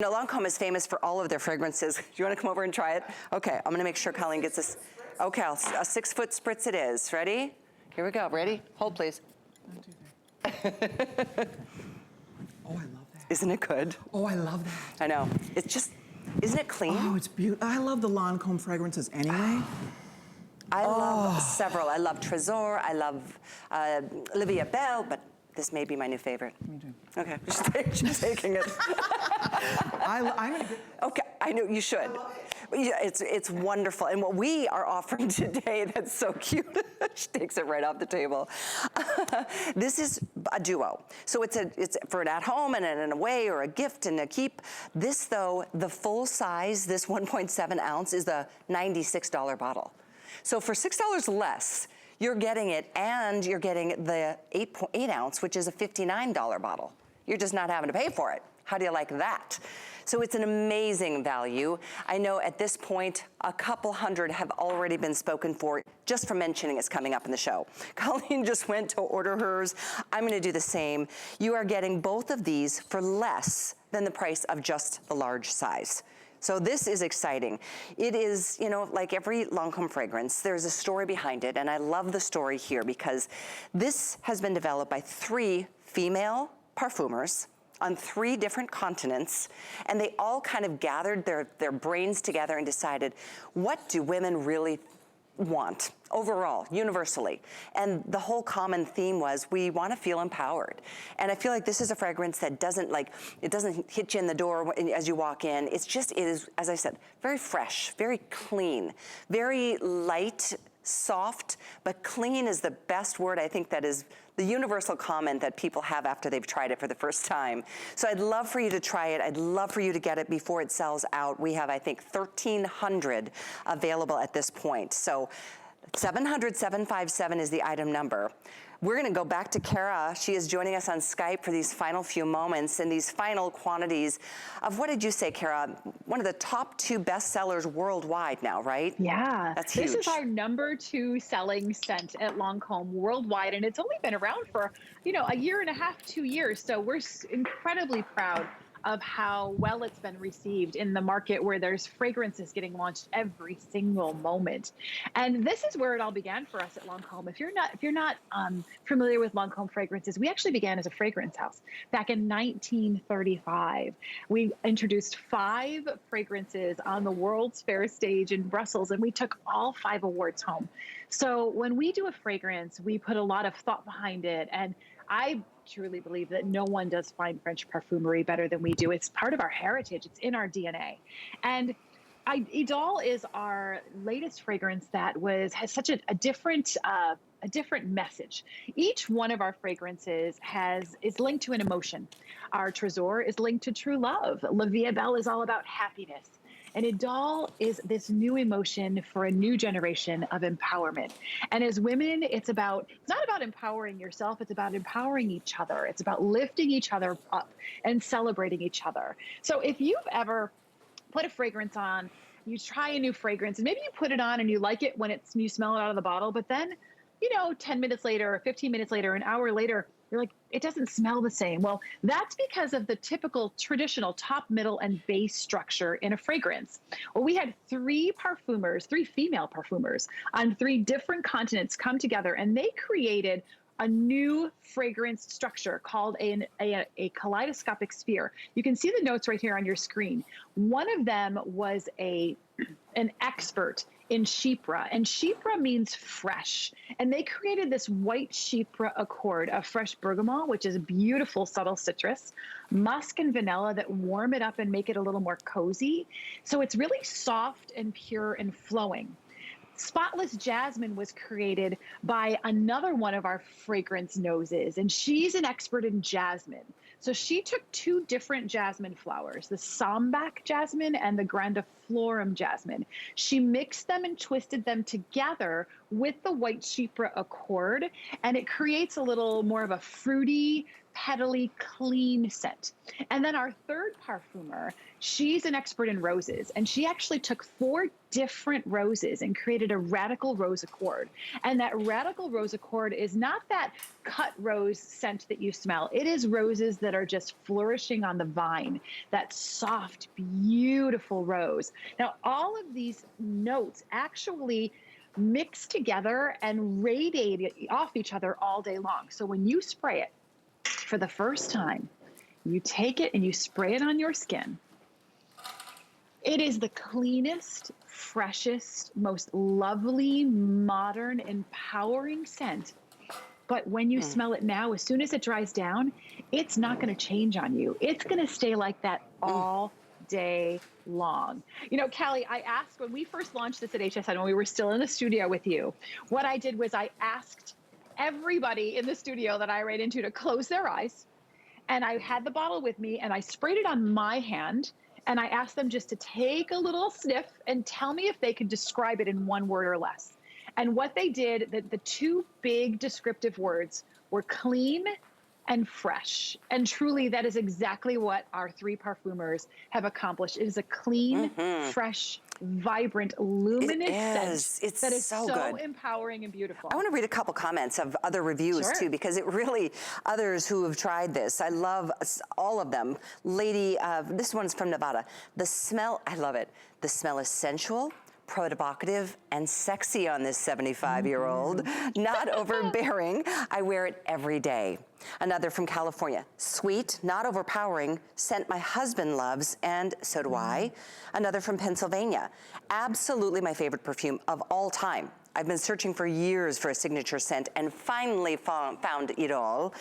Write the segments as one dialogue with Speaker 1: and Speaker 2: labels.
Speaker 1: You know, Lancome is famous for all of their fragrances. Do you want to come over and try it? Okay, I'm gonna make sure Colleen gets this. Okay, a 6-foot spritz it is. Ready? Here we go. Ready? Hold, please.
Speaker 2: Oh, I love that.
Speaker 1: Isn't it good?
Speaker 2: Oh, I love that.
Speaker 1: I know. It's just, isn't it clean?
Speaker 2: Oh, it's beautiful. I love the Lancome fragrances anyway.
Speaker 1: I love several. I love Trésor. I love Olivia Bell, but this may be my new favorite.
Speaker 2: Me too.
Speaker 1: Okay, she's taking it.
Speaker 2: I'm gonna get...
Speaker 1: Okay, I know you should. It's wonderful. And what we are offering today, that's so cute. She takes it right off the table. This is a duo. So it's for an at home and an away or a gift and a keep. This though, the full size, this 1.7 ounce is the $96 bottle. So for $6 less, you're getting it, and you're getting the 8.8 ounce, which is a $59 bottle. You're just not having to pay for it. How do you like that? So it's an amazing value. I know at this point, a couple hundred have already been spoken for just for mentioning it's coming up in the show. Colleen just went to order hers. I'm gonna do the same. You are getting both of these for less than the price of just the large size. So this is exciting. It is, you know, like every Lancome fragrance, there's a story behind it, and I love the story here because this has been developed by 3 female perfumers on 3 different continents, and they all kind of gathered their brains together and decided, what do women really want overall, universally? And the whole common theme was, we want to feel empowered. And I feel like this is a fragrance that doesn't hit you in the door as you walk in. It is, as I said, very fresh, very clean, very light, soft, but clean is the best word. I think that is the universal comment that people have after they've tried it for the first time. So I'd love for you to try it. I'd love for you to get it before it sells out. We have, I think, 1,300 available at this point. So 700-757 is the item number. We're gonna go back to Kara. She is joining us on Skype for these final few moments and these final quantities of, what did you say, Kara? One of the top 2 bestsellers worldwide now, right?
Speaker 3: Yeah.
Speaker 1: That's huge.
Speaker 3: This is our #2 selling scent at Lancome worldwide, and it's only been around for, you know, a year and a half, 2 years. So we're incredibly proud of how well it's been received in the market, where there's fragrances getting launched every single moment. And this is where it all began for us at Lancome. If you're not familiar with Lancome fragrances, we actually began as a fragrance house back in 1935. We introduced 5 fragrances on the World's Fair stage in Brussels, and we took all 5 awards home. So when we do a fragrance, we put a lot of thought behind it, and I truly believe that no one does fine French perfumery better than we do. It's part of our heritage. It's in our DNA. And Idole is our latest fragrance that has such a different message. Each one of our fragrances is linked to an emotion. Our Trésor is linked to true love. La Vie Belle is all about happiness. And Idole is this new emotion for a new generation of empowerment. And as women, it's not about empowering yourself, it's about empowering each other. It's about lifting each other up and celebrating each other. So if you've ever put a fragrance on, you try a new fragrance, and maybe you put it on and you like it when you smell it out of the bottle, but then, you know, 10 minutes later, or 15 minutes later, an hour later, you're like, it doesn't smell the same. Well, that's because of the typical traditional top, middle, and base structure in a fragrance. Well, we had 3 female perfumers on 3 different continents come together, and they created a new fragrance structure called a kaleidoscopic sphere. You can see the notes right here on your screen. One of them was an expert in Chypre, and Chypre means fresh. And they created this white Chypre accord of fresh bergamot, which is a beautiful, subtle citrus, musk and vanilla that warm it up and make it a little more cozy. So it's really soft and pure and flowing. Spotless Jasmine was created by another one of our fragrance noses, and she's an expert in jasmine. So she took 2 different jasmine flowers, the Sambac jasmine and the grandiflorum jasmine. She mixed them and twisted them together with the white Chypre accord, and it creates a little more of a fruity, petally, clean scent. And then our third parfumer, she's an expert in roses, and she actually took 4 different roses and created a radical rose accord. And that radical rose accord is not that cut rose scent that you smell. It is roses that are just flourishing on the vine, that soft, beautiful rose. Now, all of these notes actually mix together and radiate off each other all day long. So when you spray it for the first time, you take it and you spray it on your skin. It is the cleanest, freshest, most lovely, modern, empowering scent. But when you smell it now, as soon as it dries down, it's not going to change on you. It's going to stay like that all day long. You know, Callie, I asked when we first launched this at HSN, when we were still in the studio with you, what I did was I asked everybody in the studio that I ran into to close their eyes. And I had the bottle with me and I sprayed it on my hand. And I asked them just to take a little sniff and tell me if they could describe it in 1 word or less. And what they did, the 2 big descriptive words were clean and fresh. And truly, that is exactly what our 3 parfumers have accomplished. It is a clean, fresh, vibrant, luminous scent
Speaker 1: It's
Speaker 3: that is
Speaker 1: so
Speaker 3: so
Speaker 1: good.
Speaker 3: empowering and beautiful.
Speaker 1: I want to read a couple comments of other reviews
Speaker 3: Sure.
Speaker 1: too, because it really, others who have tried this, I love all of them. Lady, this one's from Nevada. The smell, I love it. The smell is sensual, provocative, and sexy on this 75-year-old. Not overbearing. I wear it every day. Another from California. Sweet, not overpowering, scent my husband loves, and so do I. Another from Pennsylvania. Absolutely my favorite perfume of all time. I've been searching for years for a signature scent and finally found Idole.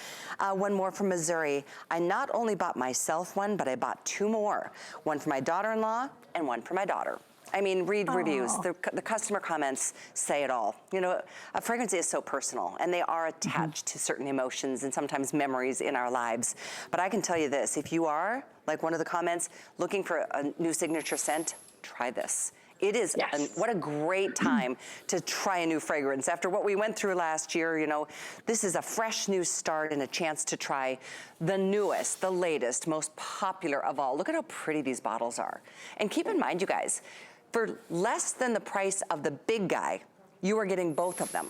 Speaker 1: One more from Missouri. I not only bought myself one, but I bought 2 more. One for my daughter-in-law and one for my daughter. I mean, read reviews. The customer comments say it all. You know, a fragrance is so personal, and they are attached to certain emotions and sometimes memories in our lives. But I can tell you this, if you are, like one of the comments, looking for a new signature scent, try this. It is, what a great time to try a new fragrance. After what we went through last year, you know, this is a fresh new start and a chance to try the newest, the latest, most popular of all. Look at how pretty these bottles are. And keep in mind, you guys, for less than the price of the big guy, you are getting both of them.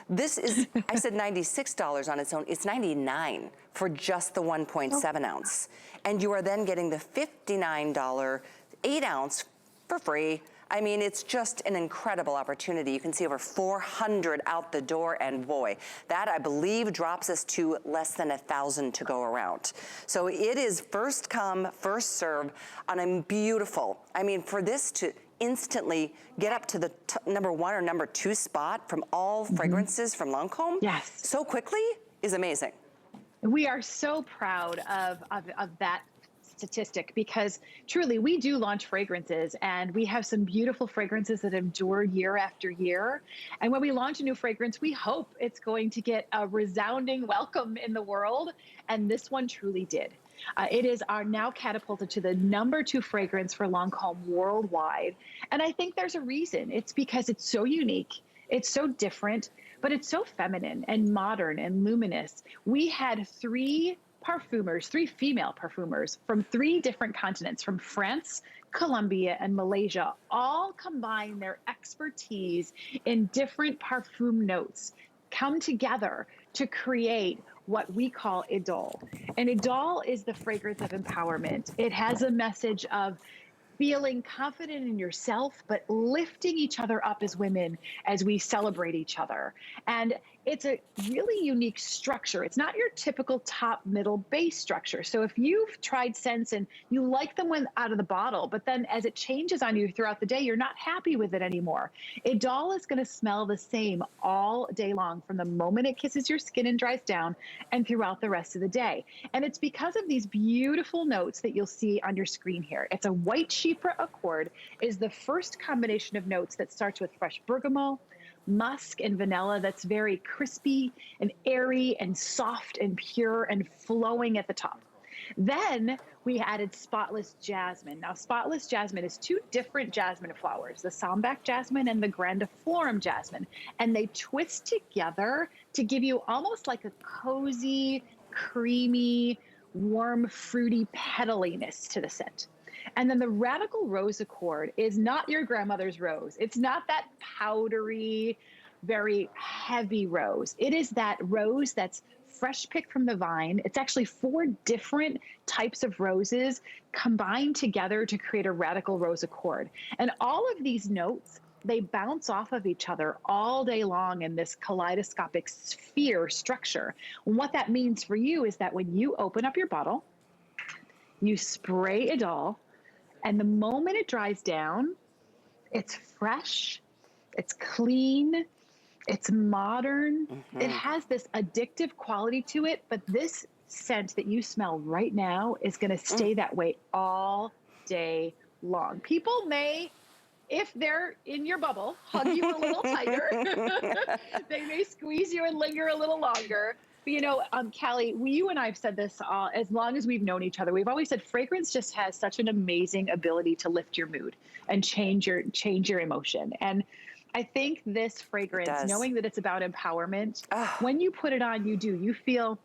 Speaker 1: This is, I said $96 on its own. It's $99 for just the 1.7 ounce. And you are then getting the $59 8 ounce for free. I mean, it's just an incredible opportunity. You can see over 400 out the door, and boy, that I believe drops us to less than 1,000 to go around. So it is first come, first serve on a beautiful, I mean, for this to instantly get up to the number 1 or number 2 spot from all fragrances from Lancome so quickly is amazing.
Speaker 3: We are so proud of that statistic, because truly we do launch fragrances and we have some beautiful fragrances that endure year after year. And when we launch a new fragrance, we hope it's going to get a resounding welcome in the world. And this one truly did. It is our now catapulted to the number 2 fragrance for Lancome worldwide. And I think there's a reason. It's because it's so unique. It's so different, but it's so feminine and modern and luminous. We had 3 female perfumers from 3 different continents, from France, Colombia, and Malaysia, all combine their expertise in different parfum notes, come together to create what we call Idole. And Idole is the fragrance of empowerment. It has a message of feeling confident in yourself, but lifting each other up as women as we celebrate each other. And it's a really unique structure. It's not your typical top, middle, base structure. So if you've tried scents and you like them when out of the bottle, but then as it changes on you throughout the day, you're not happy with it anymore, Idole is going to smell the same all day long from the moment it kisses your skin and dries down and throughout the rest of the day. And it's because of these beautiful notes that you'll see on your screen here. It's a white chypre accord, is the first combination of notes that starts with fresh bergamot, musk, and vanilla that's very crispy and airy and soft and pure and flowing at the top. Then we added spotless jasmine. Now, spotless jasmine is 2 different jasmine flowers, the sambac jasmine and the grandiflorum jasmine, and they twist together to give you almost like a cozy, creamy, warm, fruity petaliness to the scent. And then the Radical Rose Accord is not your grandmother's rose. It's not that powdery, very heavy rose. It is that rose that's fresh picked from the vine. It's actually 4 different types of roses combined together to create a Radical Rose Accord. And all of these notes, they bounce off of each other all day long in this kaleidoscopic sphere structure. And what that means for you is that when you open up your bottle, you spray Idole, and the moment it dries down, it's fresh, it's clean, it's modern. It has this addictive quality to it, but this scent that you smell right now is going to stay that way all day long. People may, if they're in your bubble, hug you a little tighter. They may squeeze you and linger a little longer. But you know, Callie, you and I have said this as long as we've known each other. We've always said fragrance just has such an amazing ability to lift your mood and change your emotion. And I think this fragrance, knowing that it's about empowerment, when you put it on, you feel.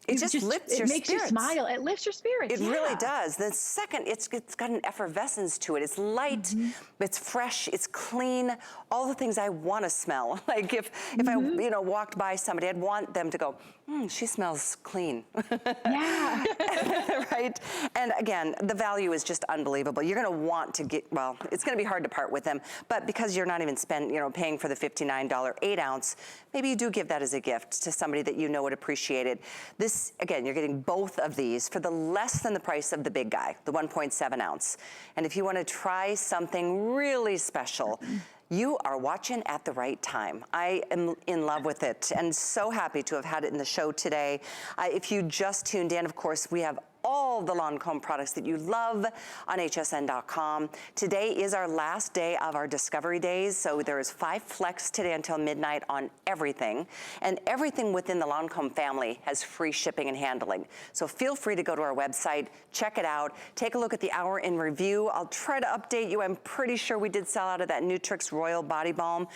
Speaker 1: It just lifts your spirits.
Speaker 3: It makes you smile. It lifts your spirits.
Speaker 1: It really does. The second, it's got an effervescence to it. It's light, it's fresh, it's clean. All the things I want to smell. Like if I walked by somebody, I'd want them to go, she smells clean.
Speaker 3: Yeah.
Speaker 1: Right? And again, the value is just unbelievable. You're going to want to get, well, it's going to be hard to part with them, but because you're not even paying for the $59 8 ounce, maybe you do give that as a gift to somebody that you know would appreciate it. This, again, you're getting both of these for the less than the price of the big guy, the 1.7 ounce. And if you want to try something really special, you are watching at the right time. I am in love with it and so happy to have had it in the show today. If you just tuned in, of course, we have all the Lancome products that you love on hsn.com. Today is our last day of our discovery days, so there is 5 flex today until midnight on everything, and everything within the Lancome family has free shipping and handling. So feel free to go to our website, check it out, take a look at the hour in review. I'll try to update you. I'm pretty sure we did sell out of that Nutrix Royal Body Balm.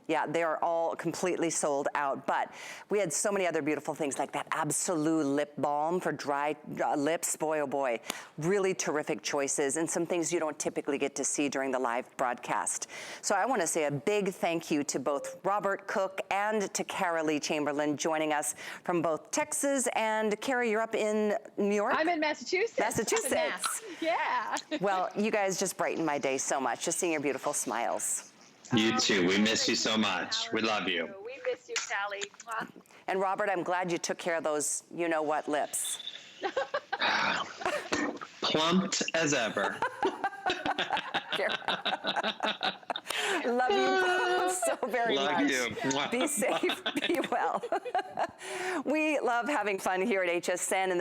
Speaker 1: Yeah, they are all completely sold out, but we had so many other beautiful things like that Absolute Lip Balm for dry lips. Boy, oh boy, really terrific choices and some things you don't typically get to see during the live broadcast. So I want to say a big thank you to both Robert Cook and to Cara Lee Chamberlain joining us from both Texas. And Cara, you're up in New York?
Speaker 3: I'm in Massachusetts.
Speaker 1: Massachusetts.
Speaker 3: Yeah.
Speaker 1: Well, you guys just brighten my day so much, just seeing your beautiful smiles.
Speaker 4: You too. We miss you so much. We love you.
Speaker 3: We miss you, Callie.
Speaker 1: And Robert, I'm glad you took care of those you-know-what lips.
Speaker 4: Plumped as ever.
Speaker 1: Love you so very much.
Speaker 4: Love you.
Speaker 1: Be safe, be well. We love having fun here at HSN. And